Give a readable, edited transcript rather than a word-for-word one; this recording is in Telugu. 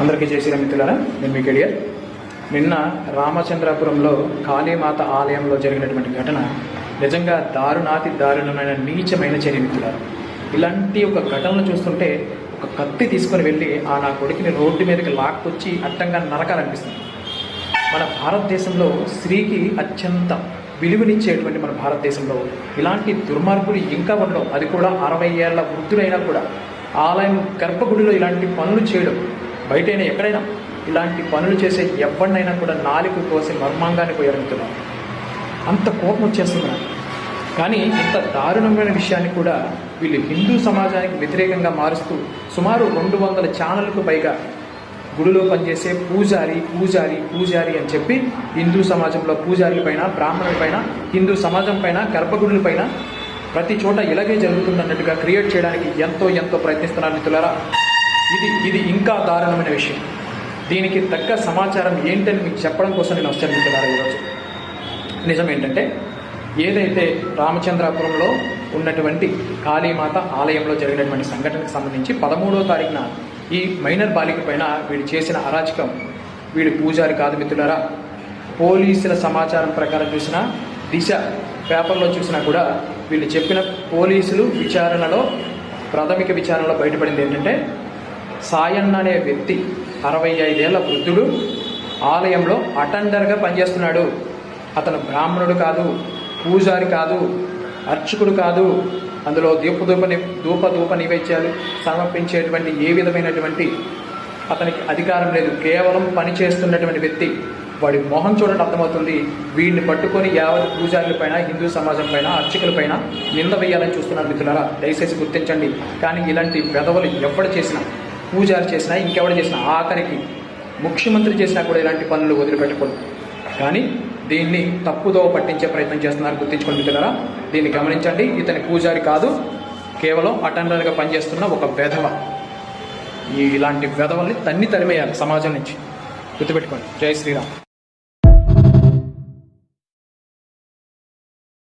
అందరికీ జై శ్రీరామ్ మిత్రులారా, నేను మీ కెడియర్. నిన్న రామచంద్రాపురంలో కాళీమాత ఆలయంలో జరిగినటువంటి ఘటన నిజంగా దారుణమైన నీచమైన చర్య మిత్రులారా. ఇలాంటి ఒక ఘటనలు చూస్తుంటే ఒక కత్తి తీసుకొని వెళ్ళి నా కొడుకుని రోడ్డు మీదకి లాక్కొచ్చి అడ్డంగా నరకాలనిపిస్తుంది. మన భారతదేశంలో స్త్రీకి అత్యంత విలువనిచ్చేటువంటి మన భారతదేశంలో ఇలాంటి దుర్మార్గులు ఇంకా ఉండవు. అది కూడా 60 ఏళ్ల వృద్ధులైనా కూడా ఆలయం గర్భగుడిలో ఇలాంటి పనులు చేయడం, బయటైనా ఎక్కడైనా ఇలాంటి పనులు చేసే ఎవరినైనా కూడా నాలుగు కోసి మర్మాంగాన్ని పోయారనుకున్నాను. అంత కోపం వచ్చేస్తుంది నాకు. కానీ ఇంత దారుణమైన విషయాన్ని కూడా వీళ్ళు హిందూ సమాజానికి వ్యతిరేకంగా మారుస్తూ సుమారు 200 ఛానళ్లకు పైగా గుడిలో పనిచేసే పూజారి అని చెప్పి హిందూ సమాజంలో పూజారుల పైన, బ్రాహ్మణుల పైన, హిందూ సమాజం పైన, గర్భగుడుల పైన ప్రతి చోట ఇలాగే జరుగుతుందన్నట్టుగా క్రియేట్ చేయడానికి ఎంతో ప్రయత్నిస్తున్నారు మిత్రులారా. ఇది ఇంకా దారుణమైన విషయం. దీనికి తగ్గ సమాచారం ఏంటని మీకు చెప్పడం కోసం నేను వచ్చాను మిత్రులారా. ఈరోజు నిజం ఏంటంటే, ఏదైతే రామచంద్రాపురంలో ఉన్నటువంటి కాళీమాత ఆలయంలో జరిగినటువంటి సంఘటనకు సంబంధించి 13వ తారీఖున ఈ మైనర్ బాలిక పైన వీడు చేసిన అరాచకం, వీడు పూజారి కాదు మిత్రులారా. పోలీసుల సమాచారం ప్రకారం చూసినా, దిశ పేపర్లో చూసినా కూడా వీళ్ళు చెప్పిన పోలీసులు ప్రాథమిక విచారణలో బయటపడింది ఏంటంటే, సాయన్న అనే వ్యక్తి 65 ఏళ్ల వృద్ధుడు ఆలయంలో అటెండర్గా పనిచేస్తున్నాడు. అతను బ్రాహ్మణుడు కాదు, పూజారి కాదు, అర్చకుడు కాదు. అందులో ధూప నైవేద్యాలు సమర్పించేటువంటి ఏ విధమైనటువంటి అతనికి అధికారం లేదు. కేవలం పని చేస్తున్నటువంటి వ్యక్తి. వాడి మొహం చూడండి, అర్థమవుతుంది. వీడిని పట్టుకొని యావత్ పూజారుల పైన, హిందూ సమాజం పైన, అర్చకుల పైన నింద వేయాలని చూస్తున్నారు మిత్రులారా. దయచేసి గుర్తించండి. కానీ ఇలాంటి వెధవలు ఎవడు చేసినా, పూజారి చేసినా, ఇంకెవడు చేసినా, ఆఖరికి ముఖ్యమంత్రి చేసినా కూడా ఇలాంటి పనులు వదిలిపెట్టకూడదు. కానీ దీన్ని తప్పుదో పట్టించే ప్రయత్నం చేస్తున్నారు. గుర్తించుకోండి మిత్రులారా. దీన్ని గమనించండి. ఇతని పూజారి కాదు, కేవలం అటెండర్గా పనిచేస్తున్న ఒక వెధవ. ఇలాంటి వెధవల్ని తరిమేయాలి సమాజం నుంచి. గుర్తుపెట్టుకోండి. జై శ్రీరామ్.